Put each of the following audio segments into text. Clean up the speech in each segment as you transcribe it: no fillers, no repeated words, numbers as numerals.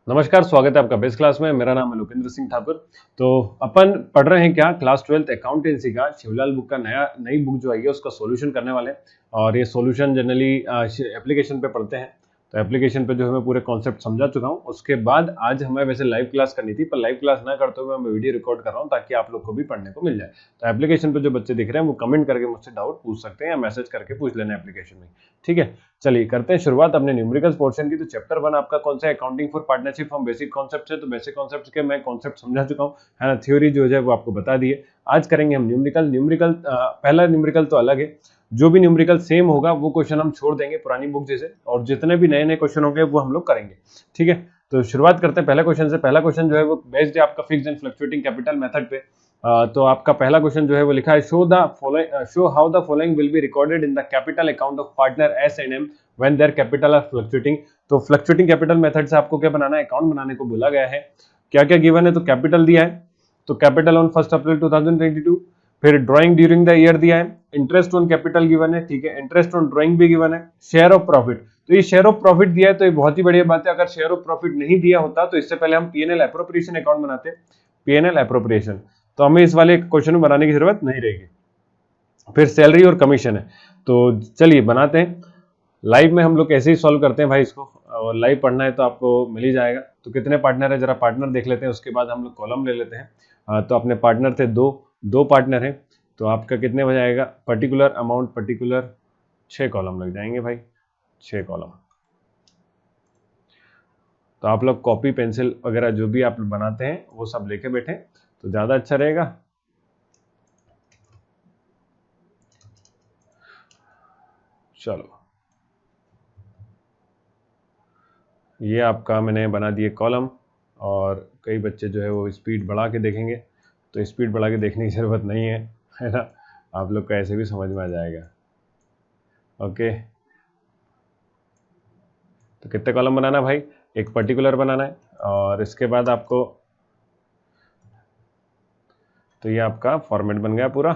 नमस्कार, स्वागत है आपका बेस क्लास में। मेरा नाम है लोकेंद्र सिंह ठाकुर। तो अपन पढ़ रहे हैं क्या क्लास 12th अकाउंटेंसी का शिवलाल बुक का नई बुक जो आई है उसका सॉल्यूशन करने वाले हैं। और ये सॉल्यूशन जनरली एप्लीकेशन पे पढ़ते हैं। तो एप्लीकेशन पे जो है मैं पूरे कॉन्सेप्ट समझा चुका हूँ। उसके बाद आज हमें वैसे लाइव क्लास करनी थी, पर लाइव क्लास ना करते हुए मैं वीडियो रिकॉर्ड कर रहा हूँ ताकि आप लोग को भी पढ़ने को मिल जाए। तो एप्लीकेशन पे जो बच्चे दिख रहे हैं वो कमेंट करके मुझसे डाउट पूछ सकते हैं या मैसेज करके पूछ लेना एप्लीकेशन में। ठीक है, चलिए करते हैं शुरुआत अपने न्यूमेरिकल्स पोर्शन की। तो चैप्टर 1 आपका कौन सा है? Accounting for partnership from basic concept है। तो बेसिक कॉन्सेप्ट के मैं कॉन्सेप्ट समझा चुका हूँ, है ना। थ्योरी जो है वो आपको बता दी है। आज करेंगे हम न्यूमेरिकल। पहला न्यूमेरिकल तो अलग है। जो भी न्यूमेरिकल सेम होगा वो क्वेश्चन हम छोड़ देंगे पुरानी बुक जैसे, और जितने भी नए नए क्वेश्चन होंगे वो हम लोग करेंगे। ठीक है, तो शुरुआत करते हैं पहले क्वेश्चन से। पहला क्वेश्चन जो है वो बेस्ड है आपका fixed and fluctuating capital method पे। तो आपका पहला क्वेश्चन जो है वो लिखा है, show how the following will be recorded in the capital account of partner S and M when their capital R fluctuating. तो फ्लक्चुएटिंग कैपिटल मेथड से आपको क्या बनाना है? अकाउंट बनाने को बोला गया है। क्या क्या गिवन है? तो कैपिटल दिया है, तो कैपिटल ऑन 1 अप्रैल 2022। फिर ड्राइंग ड्यूरिंग द ईयर दिया है, इंटरेस्ट ऑन कैपिटल गिवन है, ठीक है, इंटरेस्ट ऑन ड्राइंग भी गिवन है, शेयर ऑफ प्रॉफिट। तो ये शेयर ऑफ प्रॉफिट दिया है तो ये बहुत ही बढ़िया बात है। अगर शेयर ऑफ प्रॉफिट नहीं दिया होता तो इससे पहले हम पीएनएल एप्रोप्रिएशन अकाउंट बनाते, पीएनएल एप्रोप्रिएशन। तो हमें इस वाले क्वेश्चन में बनाने की जरूरत नहीं रहेगी। फिर सैलरी और कमीशन है, तो चलिए बनाते हैं। लाइव में हम लोग ऐसे ही सॉल्व करते हैं भाई इसको, और लाइव पढ़ना है तो आपको मिल ही जाएगा। तो कितने पार्टनर है जरा पार्टनर देख लेते हैं, उसके बाद हम लोग कॉलम ले लेते हैं। तो अपने पार्टनर थे दो पार्टनर हैं, तो आपका कितने हो जाएगा? पर्टिकुलर अमाउंट पर्टिकुलर 6 कॉलम लग जाएंगे भाई, 6 कॉलम। तो आप लोग कॉपी पेंसिल वगैरह जो भी आप बनाते हैं वो सब लेके बैठे तो ज़्यादा अच्छा रहेगा। चलो, ये आपका मैंने बना दिए कॉलम, और कई बच्चे जो है वो स्पीड बढ़ा के देखेंगे, तो स्पीड बढ़ा के देखने की ज़रूरत नहीं है ना। आप लोग को ऐसे भी समझ में आ जाएगा। ओके, तो कितने कॉलम बनाना भाई? एक पर्टिकुलर बनाना है, और इसके बाद आपको, तो ये आपका फॉर्मेट बन गया पूरा।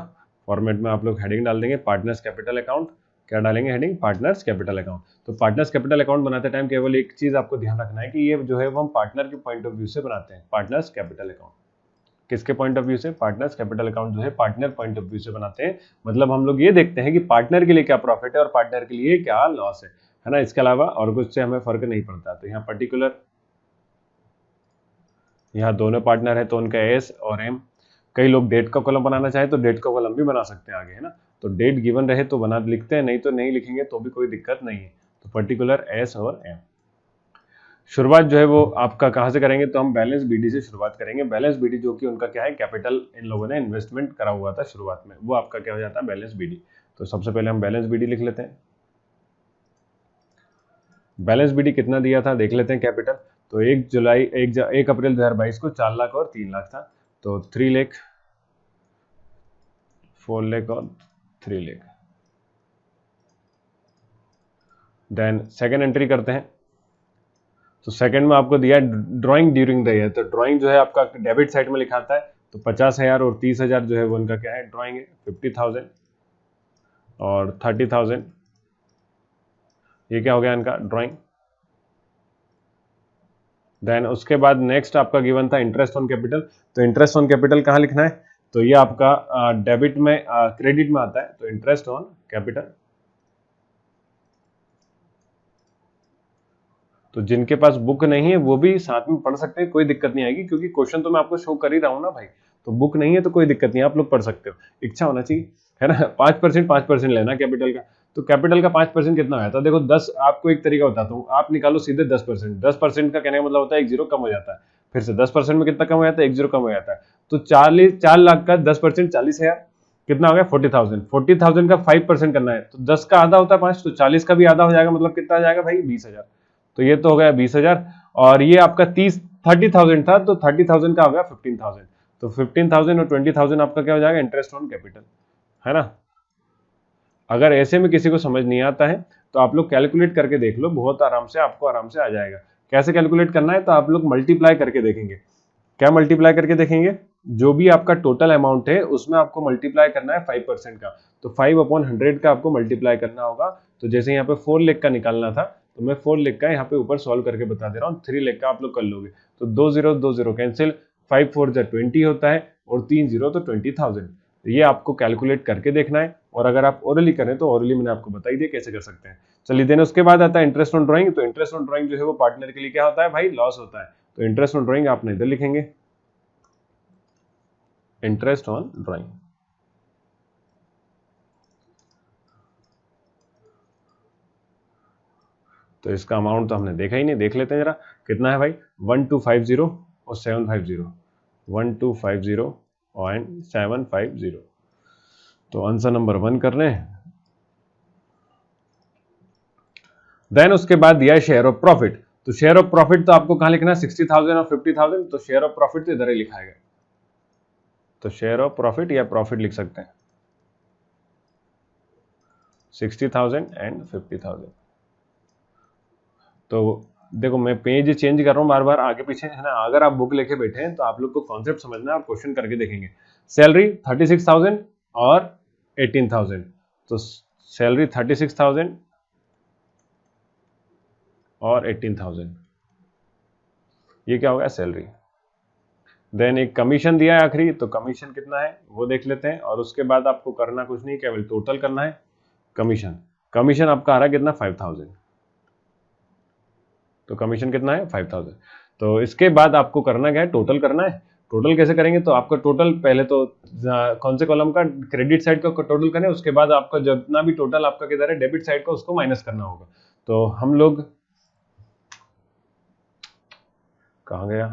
फॉर्मेट में आप लोग हेडिंग डाल देंगे पार्टनर्स कैपिटल अकाउंट। क्या डालेंगे हेडिंग? Partners capital account. तो पार्टनर्स कैपिटल अकाउंट बनाते टाइम केवल एक चीज आपको ध्यान रखना है कि ये जो है वो हम पार्टनर के पॉइंट ऑफ व्यू से बनाते हैं। पार्टनर्स कैपिटल अकाउंट किसके पॉइंट ऑफ व्यू से? पार्टनर्स कैपिटल अकाउंट जो है पार्टनर पॉइंट ऑफ व्यू से बनाते हैं। मतलब हम लोग ये देखते हैं कि पार्टनर के लिए क्या प्रॉफिट है और पार्टनर के लिए क्या लॉस है ना। इसके अलावा और कुछ से हमें फर्क नहीं पड़ता। तो यहाँ पर्टिकुलर, यहाँ दोनों पार्टनर है तो उनका एस और एम। कई लोग डेट का कॉलम बनाना चाहे तो डेट का कॉलम भी बना सकते हैं आगे, है ना। तो डेट गिवन रहे तो बना लिखते हैं, नहीं तो नहीं लिखेंगे तो भी कोई दिक्कत नहीं है। तो पर्टिकुलर एस और एम। शुरुआत जो है वो आपका कहाँ से करेंगे? तो हम बैलेंस बीडी से शुरुआत करेंगे। बैलेंस बीडी जो कि उनका क्या है, कैपिटल इन लोगों ने इन्वेस्टमेंट करा हुआ था शुरुआत में, वो आपका क्या हो जाता है? Balance BD. तो सबसे पहले हम बैलेंस बीडी लिख लेते हैं। बैलेंस बीडी कितना दिया था देख लेते हैं। कैपिटल तो 1 अप्रैल 2022 को 4 लाख और 3 लाख था, तो 3 लाख, 4 लाख और 3 लाख। देन सेकेंड एंट्री करते हैं। तो सेकेंड में आपको दिया ड्राइंग ड्यूरिंग द ईयर। तो ड्राइंग जो है आपका डेबिट साइड में लिखा आता है, तो 50,000 और 30,000 जो है वो उनका क्या है? ड्राइंग है। 50,000 और 30,000, ये क्या हो गया इनका? ड्राइंग। देन उसके बाद नेक्स्ट आपका गिवन था इंटरेस्ट ऑन कैपिटल। तो इंटरेस्ट ऑन कैपिटल कहाँ लिखना है? तो ये आपका डेबिट में क्रेडिट में आता है, तो इंटरेस्ट ऑन कैपिटल। तो जिनके पास बुक नहीं है वो भी साथ में पढ़ सकते हैं, कोई दिक्कत नहीं आएगी, क्योंकि क्वेश्चन तो मैं आपको शो कर ही रहा हूँ ना भाई। तो बुक नहीं है तो कोई दिक्कत नहीं, आप लोग पढ़ सकते हो, इच्छा होना चाहिए, है ना। 5% लेना कैपिटल का। तो कैपिटल का 5% कितना आया था? देखो 10, आपको एक तरीका बताता हूँ, आप निकालो सीधे 10%। 10% का कहने का मतलब होता है 1 जीरो कम हो जाता है। फिर से 10% में कितना कम हो जाता है? 1 जीरो कम हो जाता है। तो 4 लाख का 10% 40,000, कितना हो गया? 40,000। 40,000 का 5% करना है, तो 10 का आधा होता है 5, तो 40 का भी आधा हो जाएगा, मतलब कितना आ जाएगा भाई? 20,000। तो ये तो हो गया 20,000, और ये आपका 30,000 था, तो 30,000 का हो गया 15,000। तो 15,000 और 20,000 आपका क्या हो जाएगा? इंटरेस्ट ऑन कैपिटल, है ना। अगर ऐसे में किसी को समझ नहीं आता है तो आप लोग कैलकुलेट करके देख लो, बहुत आराम से आपको आराम से आ जाएगा। कैसे कैलकुलेट करना है? तो आप लोग मल्टीप्लाई करके देखेंगे। क्या मल्टीप्लाई करके देखेंगे? जो भी आपका टोटल अमाउंट है उसमें आपको मल्टीप्लाई करना है 5% का। तो 5/100 का आपको मल्टीप्लाई करना होगा। तो जैसे यहाँ पे 4 लाख का निकालना था, तो मैं 4 लिख का यहाँ पे ऊपर सॉल्व करके बता दे रहा हूँ, 3 लिख का आप लोग कर लोगे। तो 2 0 कैंसिल, 5 4 जा 20 होता है और 3 0 तो 20,000। ये आपको कैलकुलेट करके देखना है, और अगर आप ओरली करें तो ओरली मैंने आपको बता ही दिया कैसे कर सकते हैं। चलिए देन उसके बाद आता है इंटरेस्ट ऑन ड्राइंग। तो इंटरेस्ट ऑन ड्राइंग जो है वो पार्टनर के लिए क्या होता है भाई, लॉस होता है। तो इंटरेस्ट ऑन ड्राइंग आपने इधर लिखेंगे, इंटरेस्ट ऑन ड्राइंग। तो इसका अमाउंट तो हमने देखा ही नहीं, देख लेते हैं जरा कितना है भाई, 1250 और 750, 1250 और 750। तो आंसर नंबर 1 कर रहे हैं। देन उसके बाद दिया है शेयर ऑफ प्रॉफिट। तो शेयर ऑफ प्रॉफिट तो आपको कहां लिखना है, 60,000 और 50,000। तो शेयर ऑफ प्रॉफिट तो इधर ही लिखा है। तो शेयर ऑफ प्रॉफिट या प्रॉफिट लिख सकते हैं, 60,000 एंड 50,000। तो देखो मैं पेज चेंज कर रहा हूं बार बार आगे पीछे, है ना। अगर आप बुक लेके बैठे हैं तो आप लोग को कॉन्सेप्ट समझना है, आप क्वेश्चन करके देखेंगे। सैलरी 36,000 और 18,000। तो सैलरी 36,000 और 18,000, ये क्या होगा, सैलरी। देन एक कमीशन दिया है आखिरी, तो कमीशन कितना है वो देख लेते हैं। और उसके बाद आपको करना कुछ नहीं, केवल टोटल करना है कमीशन। कमीशन आपका आ रहा है कितना, 5,000। तो कमीशन कितना है, 5,000। तो इसके बाद आपको करना क्या है, टोटल करना है। टोटल कैसे करेंगे, तो आपका टोटल पहले तो कौन से कॉलम का, क्रेडिट साइड का टोटल करें, उसके बाद आपका जितना भी टोटल आपका किधर है डेबिट साइड का, उसको माइनस करना होगा। तो हम लोग, कहाँ गया,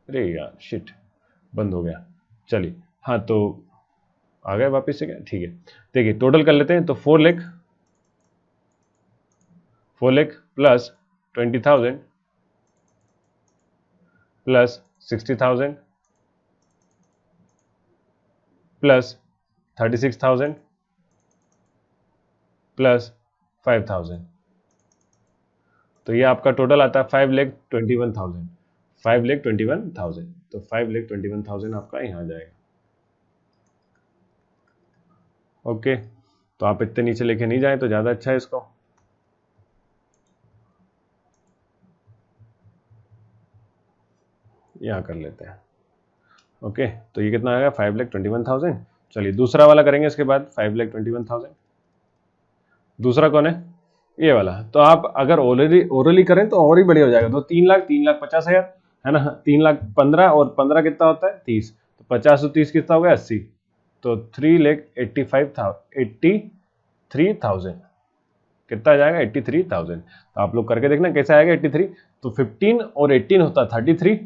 अरे यार शिट, बंद हो गया। चलिए हाँ, तो आ गए वापस से क्या, ठीक है। देखिए टोटल कर लेते हैं। तो 4 lakh plus 20,000 plus 60,000 plus 36,000 plus 5,000। तो ये आपका टोटल आता है 5,21,000, 5,21,000। तो 5,21,000 आपका यहाँ आ जाएगा। ओके, तो आप इतने नीचे लेके नहीं जाए तो ज़्यादा अच्छा है। इसको यहाँ कर लेते हैं। ओके, तो ये कितना आएगा, 5,21,000। चलिए दूसरा वाला करेंगे इसके बाद, 5,21,000। दूसरा कौन है, ये वाला। तो आप अगर ओरली करें तो और ही बढ़िया हो जाएगा। तो 3,50,000 है ना, 3,15,000 और 15 कितना होता है, 30। तो 50 और 30 कितना हो गया, 80। तो 3,83,000 कितना आ जाएगा, 83,000। तो आप लोग करके देखना कैसे आएगा 83। तो 15 और 18 होता है 33।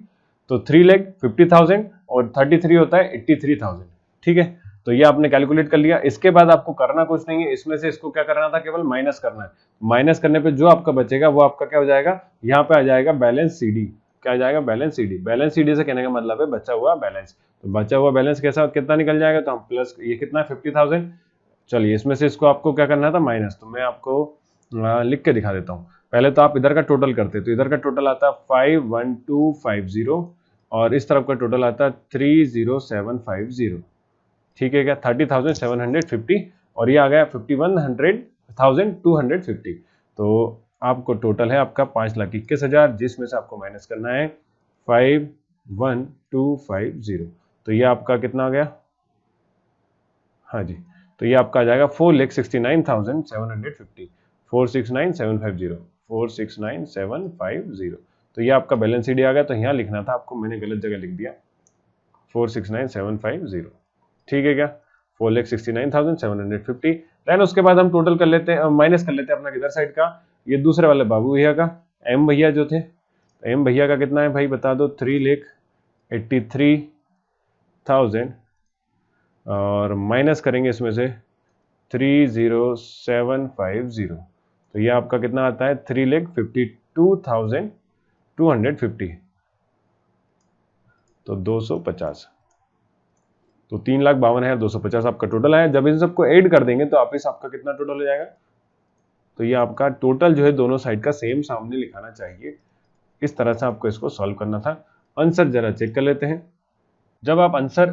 तो 3,50,000 और 33 होता है 83,000। ठीक है, तो ये आपने कैलकुलेट कर लिया। इसके बाद आपको करना कुछ नहीं है, इसमें से इसको क्या करना था, केवल माइनस करना है। माइनस करने पे जो आपका बचेगा वो आपका क्या हो जाएगा, यहाँ पे आ जाएगा बैलेंस सीडी। क्या आ जाएगा, बैलेंस सीडी। बैलेंस सीडी से कहने का मतलब है बचा हुआ बैलेंस। तो बचा हुआ बैलेंस कैसा कितना निकल जाएगा, तो हम प्लस, ये कितना है 50,000। चलिए इसमें से इसको आपको क्या करना था, माइनस। तो मैं आपको लिख के दिखा देता हूँ। पहले तो आप इधर का टोटल करते, तो इधर का टोटल आता है 5,1250 और इस तरफ का टोटल आता है 3,0750। ठीक है क्या, 30,750 और ये आ गया 51,250। तो आपको टोटल है आपका 5,21,000, जिसमें से आपको माइनस करना है 5,1250। तो ये आपका कितना आ गया, हाँ जी, तो ये आपका आ जाएगा 4,69,750, 4,69,750, 4,69,750। तो ये आपका बैलेंस शीट आ गया। तो यहाँ लिखना था आपको, मैंने गलत जगह लिख दिया, 4,69,750। ठीक है क्या, 4,69,750। देन उसके बाद हम टोटल कर लेते हैं, माइनस कर लेते हैं अपना किधर साइड का, ये दूसरे वाले बाबू भैया का, एम भैया जो थे। तो एम भैया का कितना है भाई बता दो, 3,83,000 और माइनस करेंगे इसमें से 3,0750। तो ये आपका कितना आता है, 3,52,250। तो 250, तो 3,52,250 आपका टोटल है। जब इन सबको ऐड कर देंगे तो वापिस आपका कितना टोटल हो जाएगा। तो ये आपका टोटल जो है दोनों साइड का सेम सामने लिखाना चाहिए। इस तरह से आपको इसको सॉल्व करना था। आंसर जरा चेक कर लेते हैं। जब आप आंसर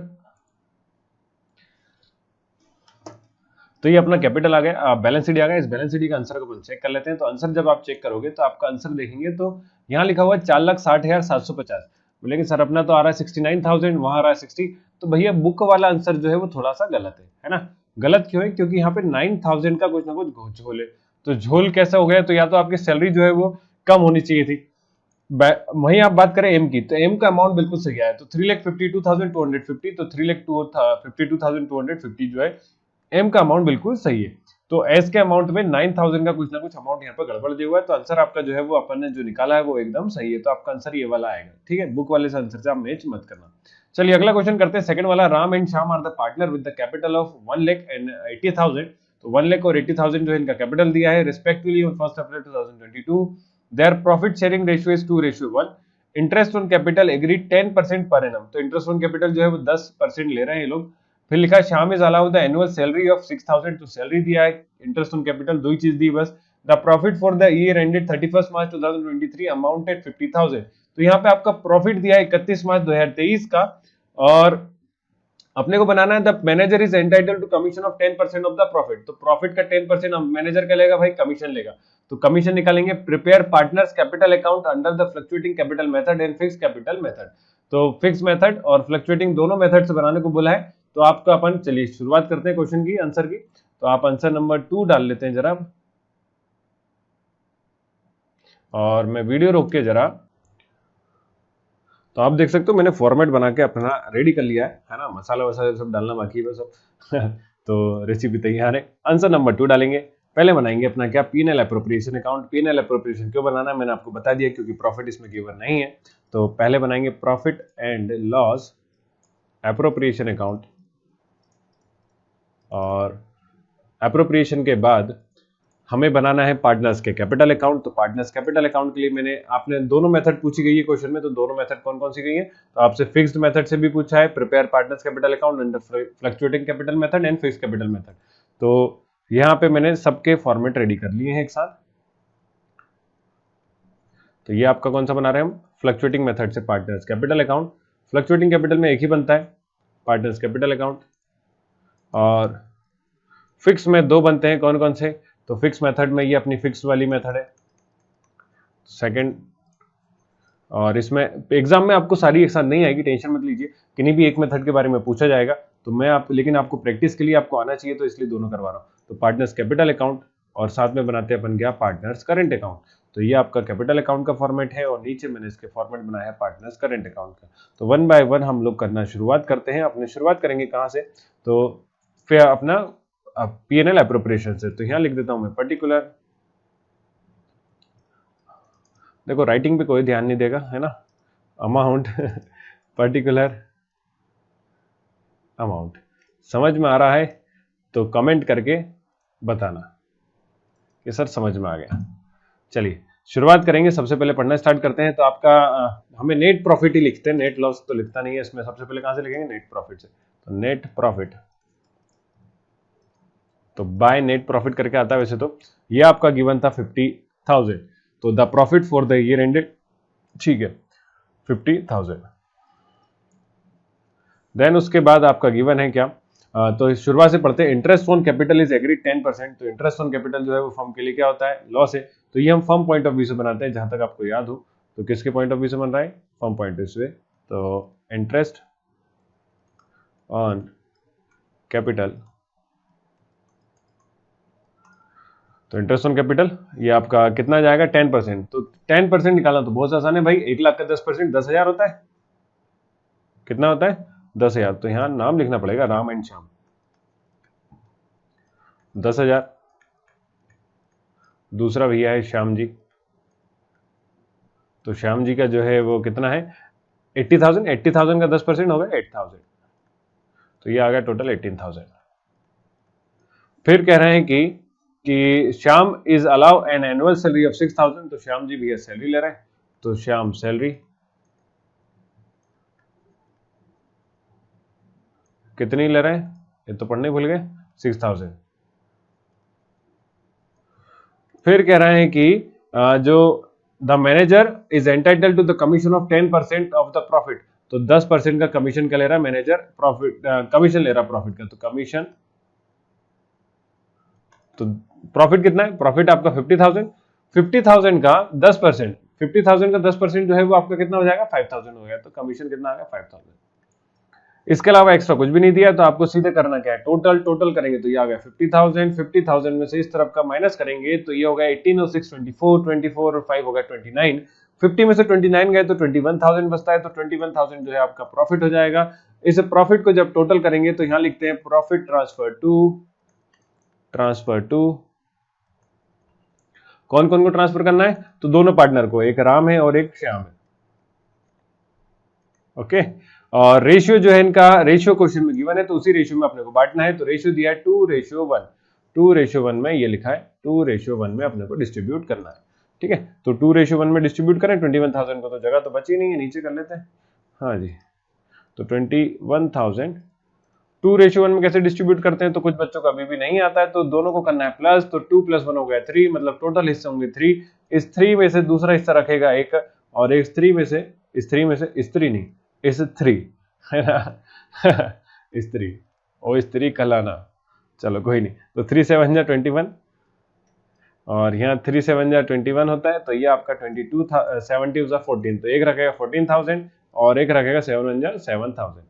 तो ये अपना कैपिटल आ गया, बैलेंस शीट आ गया। इस बैलेंस शीट का आंसर को अपन चेक कर लेते हैं। तो आंसर जब आप चेक करोगे तो आपका आंसर देखेंगे तो यहाँ लिखा हुआ है 4,60,750। बोलेंगे सर अपना तो आ रहा है 69,000, वहां आ रहा है 60। तो भैया बुक वाला आंसर जो है वो थोड़ा सा गलत है ना। गलत क्यों है? क्योंकि यहाँ पे 9,000 का कुछ ना कुछ झोल है। तो झोल कैसा हो गया? तो या तो आपकी सैलरी जो है वो कम होनी चाहिए थी। वहीं आप बात करें एम की, तो एम का अमाउंट बिल्कुल सही आया। तो 3,52,250, तो 3,52,250 जो है एम का अमाउंट बिल्कुल सही है। तो एस के अमाउंट में 9,000 का कुछ ना कुछ अमाउंट यहाँ पर गड़बड़ दिया हुआ है। तो आंसर आपका जो है वो अपन ने जो निकाला है वो एकदम सही है। तो आपका आंसर ये वाला आएगा। ठीक है, बुक वाले से आंसर से आप मैच मत करना। चलिए अगला क्वेश्चन करते हैं, सेकंड वाला। Ram and Shyam are the partner with the capital of 1,80,000। तो 1,00,000 और 80,000 जो है इनका कैपिटल दिया है respectively on 1 April 2022। Their profit sharing ratio is 2:1। Interest on capital agreed 10% per annum. तो इंटरेस्ट ऑन कैपिटल जो है वो 10% ले रहे हैं ये लोग। फिर लिखा है Shyam is allowed the annual salary of 6,000। तो सैलरी दिया है, इंटरेस्ट ऑन कैपिटल, दो ही चीज दी बस। The profit for the year ended 31 March 2023 amounted 50,000। तो यहाँ पे आपका प्रॉफिट दिया है 31 मार्च 2023 का, और अपने को बनाना है the manager is entitled to commission of 10% of the profit. तो प्रॉफिट का 10% मैनेजर का लेगा भाई, कमीशन लेगा। तो कमीशन निकालेंगे। Prepare partners capital account under the fluctuating capital method and fix capital method. तो फिक्स मेथड और फ्लक्चुएटिंग दोनों मेथड से बनाने को बोला है। तो आपका अपन चलिए शुरुआत करते हैं क्वेश्चन की, आंसर की। तो आप आंसर नंबर 2 डाल लेते हैं जरा, और मैं वीडियो रोक के जरा। तो आप देख सकते हो मैंने फॉर्मेट बना के अपना रेडी कर लिया है ना। मसाला वसाला सब डालना बाकी है सब तो रेसिपी तैयार है। आंसर नंबर 2 डालेंगे। पहले बनाएंगे अपना क्या, P&L appropriation account. P&L appropriation क्यों बनाना है मैंने आपको बता दिया, क्योंकि प्रॉफिट इसमें गिवन नहीं है। तो पहले बनाएंगे profit and loss appropriation account, और अप्रोप्रिएशन के बाद हमें बनाना है पार्टनर्स के कैपिटल अकाउंट। तो पार्टनर्स कैपिटल अकाउंट के लिए मैंने आपने दोनों मेथड पूछी गई है क्वेश्चन में। तो दोनों मेथड कौन कौन सी गई है? तो आपसे फिक्स्ड मेथड से भी पूछा है, prepare partners capital account under fluctuating capital method and fixed capital method. तो यहाँ पे मैंने सबके फॉर्मेट रेडी कर लिए हैं एक साथ। तो ये आपका कौन सा बना रहे हैं हम, फ्लक्चुएटिंग मेथड से partners capital account. Fluctuating capital में एक ही बनता है, पार्टनर्स कैपिटल अकाउंट, और फिक्स में दो बनते हैं। कौन कौन से? तो फिक्स मेथड में ये अपनी फिक्स वाली मेथड है सेकंड, और इसमें एग्जाम में आपको सारी एक साथ नहीं आएगी, टेंशन मत लीजिए। किन्हीं भी एक मेथड के बारे में पूछा जाएगा तो मैं लेकिन आपको प्रैक्टिस के लिए आपको आना चाहिए, तो इसलिए दोनों करवा रहा हूँ। तो पार्टनर्स कैपिटल अकाउंट और साथ में बनाते हैं अपन क्या, पार्टनर्स करंट अकाउंट। तो ये आपका कैपिटल अकाउंट का फॉर्मेट है, और नीचे मैंने इसके फॉर्मेट बनाया है पार्टनर्स करंट अकाउंट का। तो 1 बाय 1 हम लोग करना शुरुआत करते हैं। अपने शुरुआत करेंगे कहाँ से? तो फिर अपना P&L अप्रोप्रिएशन से। तो यहाँ लिख देता हूं मैं पर्टिकुलर। देखो राइटिंग पे कोई ध्यान नहीं देगा है ना। Amount particular amount. समझ में आ रहा है तो कमेंट करके बताना कि सर समझ में आ गया। चलिए शुरुआत करेंगे, सबसे पहले पढ़ना स्टार्ट करते हैं। तो आपका हमें नेट प्रॉफिट ही लिखते हैं, नेट लॉस तो लिखता नहीं है इसमें। सबसे पहले कहां से लिखेंगे? नेट प्रॉफिट से। तो नेट प्रॉफिट, तो बाय नेट प्रॉफिट करके आता है वैसे तो। ये आपका गिवन था 50,000। तो the profit for the year ended, ठीक है, 50,000। देन उसके बाद आपका गिवन है क्या? तो शुरुआत से पढ़ते हैं। Interest on capital is agreed 10%। तो इंटरेस्ट ऑन कैपिटल जो है वो फर्म के लिए क्या होता है? लॉस है। तो ये हम फर्म पॉइंट ऑफ व्यू से बनाते हैं, जहां तक आपको याद हो। तो किसके पॉइंट ऑफ व्यू से बन रहा है? फर्म पॉइंट ऑफ व्यू से। तो इंटरेस्ट ऑन कैपिटल, तो इंटरेस्ट ऑन कैपिटल ये आपका कितना जाएगा? 10%। तो 10% निकालना तो बहुत आसान है भाई। 1,00,000 का 10% 10,000 होता है। कितना होता है? 10,000। तो यहां नाम लिखना पड़ेगा, राम एंड श्याम। 10,000। दूसरा भैया है श्याम जी। तो श्याम जी का जो है वो कितना है? 80,000। 80,000 का 10% होगा 8,000। तो ये आ गया टोटल 18,000। फिर कह रहे हैं कि Shyam is allow an annual salary of 6,000। तो श्याम जी भैया सैलरी ले रहे हैं। तो श्याम सैलरी कितनी ले रहे हैं? ये तो पढ़ने भूल गए, 6,000। फिर कह रहे हैं कि जो the manager is entitled to the commission of 10% of the profit. तो 10% का कमीशन का ले रहा है मैनेजर, प्रॉफिट कमीशन ले रहा है प्रॉफिट का। तो कमीशन तो प्रॉफिट कितना है, प्रॉफिट आपका 50,000, 50,000 का 10%, 50,000 का 10% जो है वो आपका कितना हो जाएगा, 5,000 हो गया। तो कमीशन कितना आ गया, 5,000। इसके अलावा एक्स्ट्रा कुछ भी नहीं दिया, तो आपको सीधे करना क्या है, टोटल करेंगे तो ये आ गया 50,000, 50,000 में से इस तरफ का माइनस करेंगे तो ये हो गया 18 और 6 24, 24 और 5 हो गया 29, 50 में से 29 गए तो 21,000 बचता है, तो 21,000 जो है आपका प्रॉफिट हो जाएगा। इस प्रॉफिट को जब टोटल करेंगे तो यहां लिखते हैं प्रॉफिट ट्रांसफर टू कौन कौन को ट्रांसफर करना है, तो दोनों पार्टनर को, एक राम है और एक श्याम है। ओके, और रेशियो जो है इनका, रेशियो क्वेश्चन में गिवन है तो उसी रेशियो में अपने को बांटना है। तो रेशियो दिया है 2:1, 2:1 में ये लिखा है 2:1 में अपने को डिस्ट्रीब्यूट करना है। ठीक है, तो 2:1 में डिस्ट्रीब्यूट करें 21,000 को, तो जगह तो बची नहीं है, नीचे कर लेते हैं। हाँ जी, तो 21,000 2:1 में कैसे डिस्ट्रीब्यूट करते हैं, तो कुछ बच्चों को अभी भी नहीं आता है, तो दोनों को करना है प्लस, तो 2 + 1 हो गया 3, मतलब टोटल हिस्से होंगे 3। इस 3 में से दूसरा हिस्सा रखेगा एक, और इस 3 में से स्त्री नहीं, इस 3 है ना स्त्री ओ स्त्री कहलाना, चलो कोई नहीं। तो 3 7 जा 21, और यहाँ 3 7 जा 21 होता है, तो ये आपका 22 70 जा 14, तो एक रखेगा 14,000 और एक रखेगा 7 जा 7,000,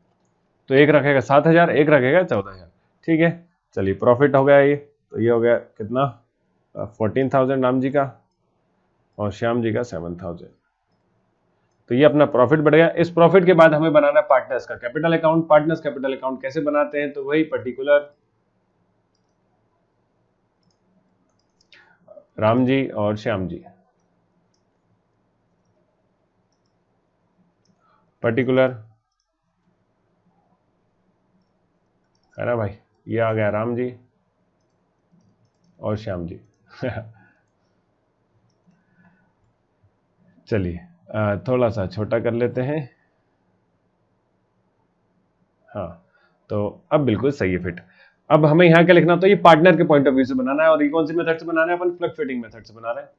तो एक रखेगा 7,000, एक रखेगा 14,000। ठीक है, चलिए प्रॉफिट हो गया ये, तो ये हो गया कितना 14,000 राम जी का और श्याम जी का 7,000। तो ये अपना प्रॉफिट बढ़ गया। इस प्रॉफिट के बाद हमें बनाना पार्टनर्स का capital account. Partners capital account कैसे बनाते हैं, तो वही पर्टिकुलर राम जी और श्याम जी, पर्टिकुलर है ना भाई, ये आ गया राम जी और श्याम जी चलिए थोड़ा सा छोटा कर लेते हैं। हाँ, तो अब बिल्कुल सही है फिट। अब हमें यहाँ क्या लिखना, तो ये पार्टनर के पॉइंट ऑफ व्यू से बनाना है, और ये कौन सी मेथड से बनाना है, अपन फ्लक्चुएटिंग मेथड से बना रहे हैं।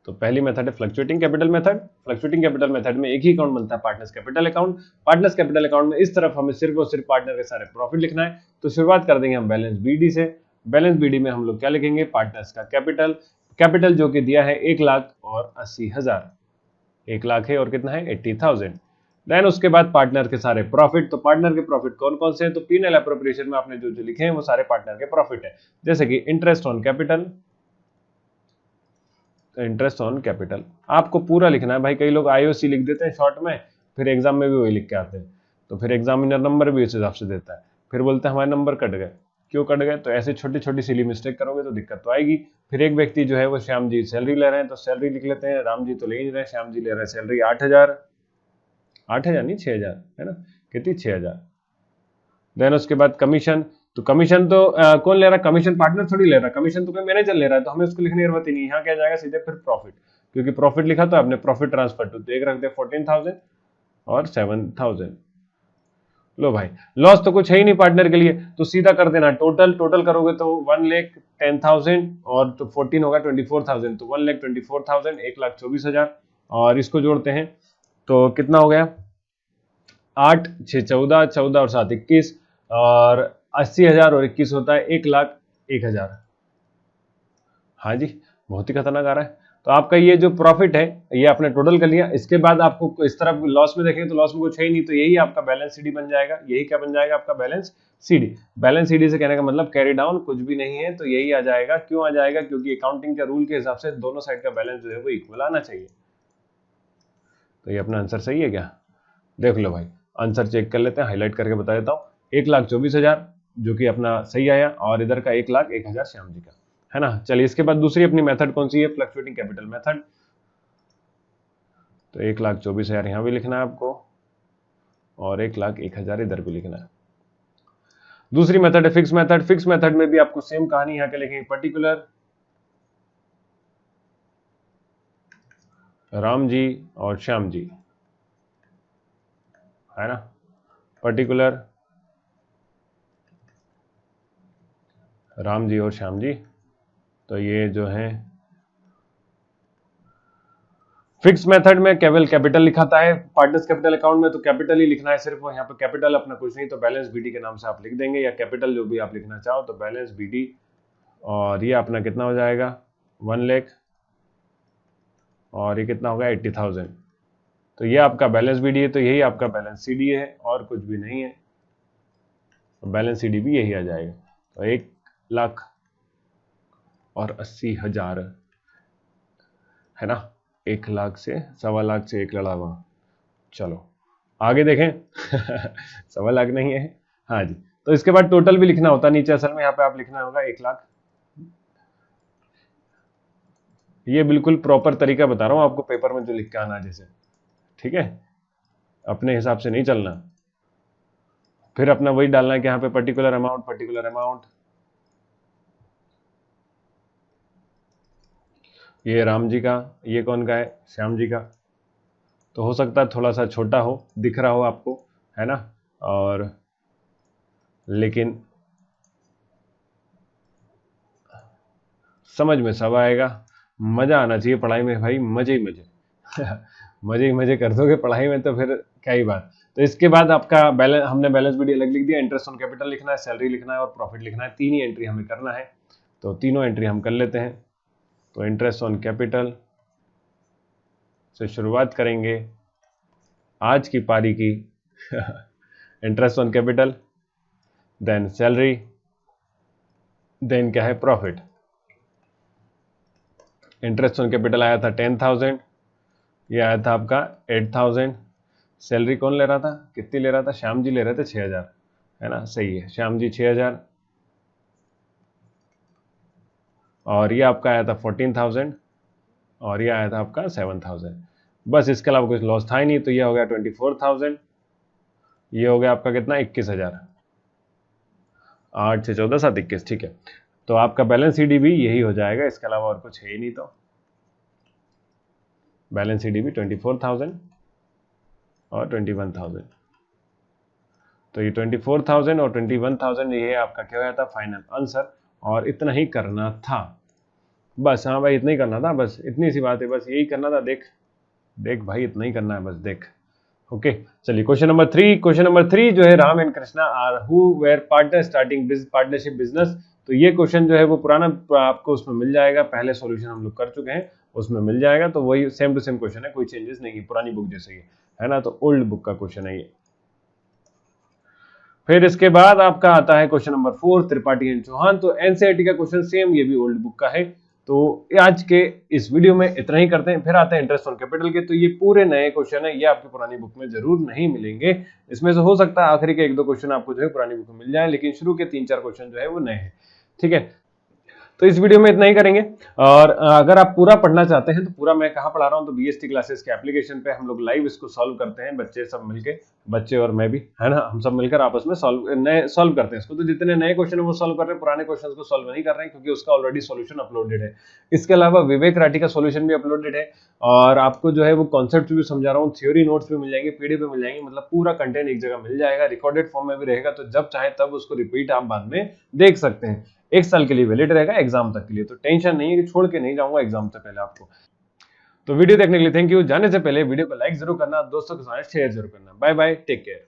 तो पहली मेथड है fluctuating capital method. Fluctuating capital method में एक ही अकाउंट बनता है, partners capital account. Partners capital account में इस तरफ हमें सिर्फ और सिर्फ पार्टनर के सारे प्रॉफिट लिखना है। तो शुरुआत कर देंगे हम बैलेंस बीडी से। बैलेंस बीडी में हम लोग क्या लिखेंगे, पार्टनर्स का कैपिटल, कैपिटल जो कि दिया है 1,80,000, 1 लाख है और कितना है 80,000। देन उसके बाद पार्टनर के सारे प्रॉफिट। तो पार्टनर के प्रॉफिट कौन कौन से हैं, तो P&L एप्रोप्रिएशन में आपने जो जो लिखे हैं वो सारे पार्टनर के प्रॉफिट है, जैसे कि interest on capital. Interest on capital आपको पूरा लिखना है भाई, कई लोग IOC लिख देते हैं शॉर्ट में, फिर एग्जाम में भी वही लिख के आते हैं, तो फिर एग्जामिनर नंबर भी उस हिसाब से देता है, फिर बोलते हैं हमारे नंबर कट गए। क्यों कट गए, तो ऐसे छोटी छोटी सिली मिस्टेक करोगे तो दिक्कत तो आएगी। फिर एक व्यक्ति जो है वो श्याम जी सैलरी ले रहे हैं, तो सैलरी लिख लेते हैं, राम जी तो ले ही रहे हैं, श्याम जी ले रहे हैं सैलरी 8,000, 8,000 नहीं 6,000 है ना, कितनी 6,000। देन उसके बाद कमीशन, तो कमीशन तो कौन ले रहा है, कमीशन पार्टनर थोड़ी ले रहा है, कमीशन तो कोई मैनेजर ले रहा है, तो हमें उसको लिखने की जरूरत ही नहीं। यहाँ क्या जाएगा सीधे फिर प्रॉफिट, क्योंकि प्रॉफिट लिखा तो आपने प्रॉफिट ट्रांसफर टू, तो एक रख दे 14,000 और 7,000। लो भाई, लॉस तो कुछ है ही नहीं पार्टनर के लिए, तो सीधा कर देना टोटल, टोटल करोगे तो 1,10,000 और तो 14 होगा 24,000, तो 1,24,000, 1,24,000, और इसको जोड़ते हैं तो कितना हो गया 8 6 14, 14 और 7 21, और 80,000 और 21 होता है 1,01,000। हाँ जी, बहुत ही खतरनाक आ रहा है। तो आपका ये जो प्रॉफिट है ये आपने टोटल कर लिया। इसके बाद आपको इस तरफ लॉस में देखेंगे तो लॉस में कुछ है ही नहीं, तो यही आपका बैलेंस सीडी बन जाएगा। यही क्या बन जाएगा आपका बैलेंस सीडी। बैलेंस सीडी से कहने का मतलब कैरी डाउन कुछ भी नहीं है, तो यही आ जाएगा। क्यों आ जाएगा, क्योंकि अकाउंटिंग के रूल के हिसाब से दोनों साइड का बैलेंस जो है वो इक्वल आना चाहिए। तो ये अपना आंसर सही है क्या, देख लो भाई, आंसर चेक कर लेते हैं, हाईलाइट करके बता देता हूँ। 1,24,000 जो कि अपना सही आया, और इधर का 1,01,000 श्याम जी का, है ना। चलिए इसके बाद दूसरी अपनी मेथड कौन सी है, फ्लक्चुएटिंग कैपिटल मेथड। तो 1,24,000 यहां भी लिखना है आपको, और 1,01,000 इधर भी लिखना है। दूसरी मेथड है फिक्स मेथड। फिक्स मेथड में भी आपको सेम कहानी यहां के लिखेंगे, पर्टिकुलर राम जी और श्याम जी, है ना, पर्टिकुलर राम जी और श्याम जी। तो ये जो है फिक्स मेथड में केवल कैपिटल लिखाता है, पार्टनर्स कैपिटल अकाउंट में तो कैपिटल ही लिखना है सिर्फ, यहाँ पे कैपिटल अपना कुछ नहीं, तो बैलेंस बीडी के नाम से आप लिख देंगे, या कैपिटल जो भी आप लिखना चाहो तो बैलेंस बीडी, और ये अपना कितना हो जाएगा 1 लाख, और ये कितना होगा 80,000। तो ये आपका बैलेंस बीडी है, तो यही आपका बैलेंस सीडी है और कुछ भी नहीं है, तो बैलेंस सीडी भी यही आ जाएगा। तो 1,80,000 है ना, 1 लाख से 1.25 लाख से 1 लड़ा हुआ। चलो आगे देखें। 1.25 लाख नहीं है, हाँ जी। तो इसके बाद टोटल भी लिखना होता है नीचे, असल में यहाँ पे आप लिखना होगा 1 लाख। ये बिल्कुल प्रॉपर तरीका बता रहा हूँ आपको, पेपर में जो लिख के आना जैसे, ठीक है, अपने हिसाब से नहीं चलना। फिर अपना वही डालना है कि यहाँ पे पर्टिकुलर अमाउंट, ये राम जी का, ये कौन का है, श्याम जी का। तो हो सकता है थोड़ा सा छोटा हो, दिख रहा हो आपको, है ना, और लेकिन समझ में सब आएगा। मजा आना चाहिए पढ़ाई में भाई, मजे ही मजे। मजे ही मजे कर दोगे पढ़ाई में तो फिर क्या ही बात। तो इसके बाद आपका बैलेंस, हमने बैलेंस बीडी अलग लिख दिया, इंटरेस्ट ऑन कैपिटल लिखना है, सैलरी लिखना है और प्रॉफिट लिखना है, 3 ही एंट्री हमें करना है। तो तीनों एंट्री हम कर लेते हैं। तो इंटरेस्ट ऑन कैपिटल से शुरुआत करेंगे आज की पारी की। Interest on capital, then salary, then क्या है प्रॉफिट। इंटरेस्ट ऑन कैपिटल आया था 10,000, ये आया था आपका 8,000। सैलरी कौन ले रहा था, कितनी ले रहा था, श्याम जी ले रहे थे 6,000, है ना, सही है, श्याम जी 6,000। और ये आपका आया था 14,000, और ये आया था आपका 7,000। बस इसके अलावा कुछ लॉस था ही नहीं, तो ये हो गया 24,000, ये हो गया आपका कितना 21,000। 8 से 14 7 21, ठीक है। तो आपका बैलेंस सीडी भी यही हो जाएगा, इसके अलावा और कुछ है ही नहीं। तो बैलेंस सीडी भी 24,000 और 21,000। तो ये 24,000 और 21,000 ये आपका क्या होया था फाइनल आंसर, और इतना ही करना था बस। हाँ भाई इतना ही करना था बस, इतनी सी बात है, बस यही करना था। देख देख भाई, इतना ही करना है बस, देख। ओके चलिए क्वेश्चन नंबर 3। क्वेश्चन नंबर 3 जो है, Ram and Krishna are who were partner starting partnership business. तो ये क्वेश्चन जो है वो पुराना आपको उसमें मिल जाएगा, पहले सॉल्यूशन हम लोग कर चुके हैं, उसमें मिल जाएगा। तो वही सेम टू सेम क्वेश्चन है, कोई चेंजेस नहीं है, पुरानी बुक जैसे ही है ना। तो ओल्ड बुक का क्वेश्चन है ये। फिर इसके बाद आपका आता है question number 4, Tripathi and Chauhan. तो एनसीईआरटी का क्वेश्चन सेम, ये भी ओल्ड बुक का है। तो आज के इस वीडियो में इतना ही करते हैं, फिर आते हैं इंटरेस्ट ऑन कैपिटल के। तो ये पूरे नए क्वेश्चन है, ये आपकी पुरानी बुक में जरूर नहीं मिलेंगे। इसमें से हो सकता है आखिरी के 1-2 क्वेश्चन आपको जो है पुरानी बुक में मिल जाए, लेकिन शुरू के 3-4 क्वेश्चन जो है वो नए हैं, ठीक है। तो इस वीडियो में इतना ही करेंगे। और अगर आप पूरा पढ़ना चाहते हैं तो पूरा मैं कहाँ पढ़ा रहा हूँ, तो बीएसटी क्लासेस के एप्लीकेशन पे हम लोग लाइव इसको सॉल्व करते हैं, बच्चे सब मिलके, बच्चे और मैं भी, है ना, हम सब मिलकर आपस में सॉल्व करते हैं इसको। तो जितने नए क्वेश्चन है वो सॉल्व कर रहे हैं, पुराने क्वेश्चन को सॉल्व नहीं कर रहे हैं, क्योंकि उसका ऑलरेडी सॉल्यूशन अपलोडेड है। इसके अलावा विवेक राठी का सॉल्यूशन भी अपलोडेड है, और आपको जो है वो कॉन्सेप्ट भी समझा रहा हूँ, थ्योरी नोट्स भी मिल जाएंगे, पीडीएफ भी मिल जाएंगे, मतलब पूरा कंटेंट एक जगह मिल जाएगा, रिकॉर्डेड फॉर्म में भी रहेगा। तो जब चाहे तब उसको रिपीट आप बाद में देख सकते हैं। 1 साल के लिए वैलिड रहेगा, एग्जाम तक के लिए। तो टेंशन नहीं है कि छोड़ के नहीं जाऊंगा एग्जाम से पहले आपको। तो वीडियो देखने के लिए थैंक यू। जाने से पहले वीडियो को लाइक जरूर करना, दोस्तों के साथ शेयर जरूर करना। Bye bye, take care.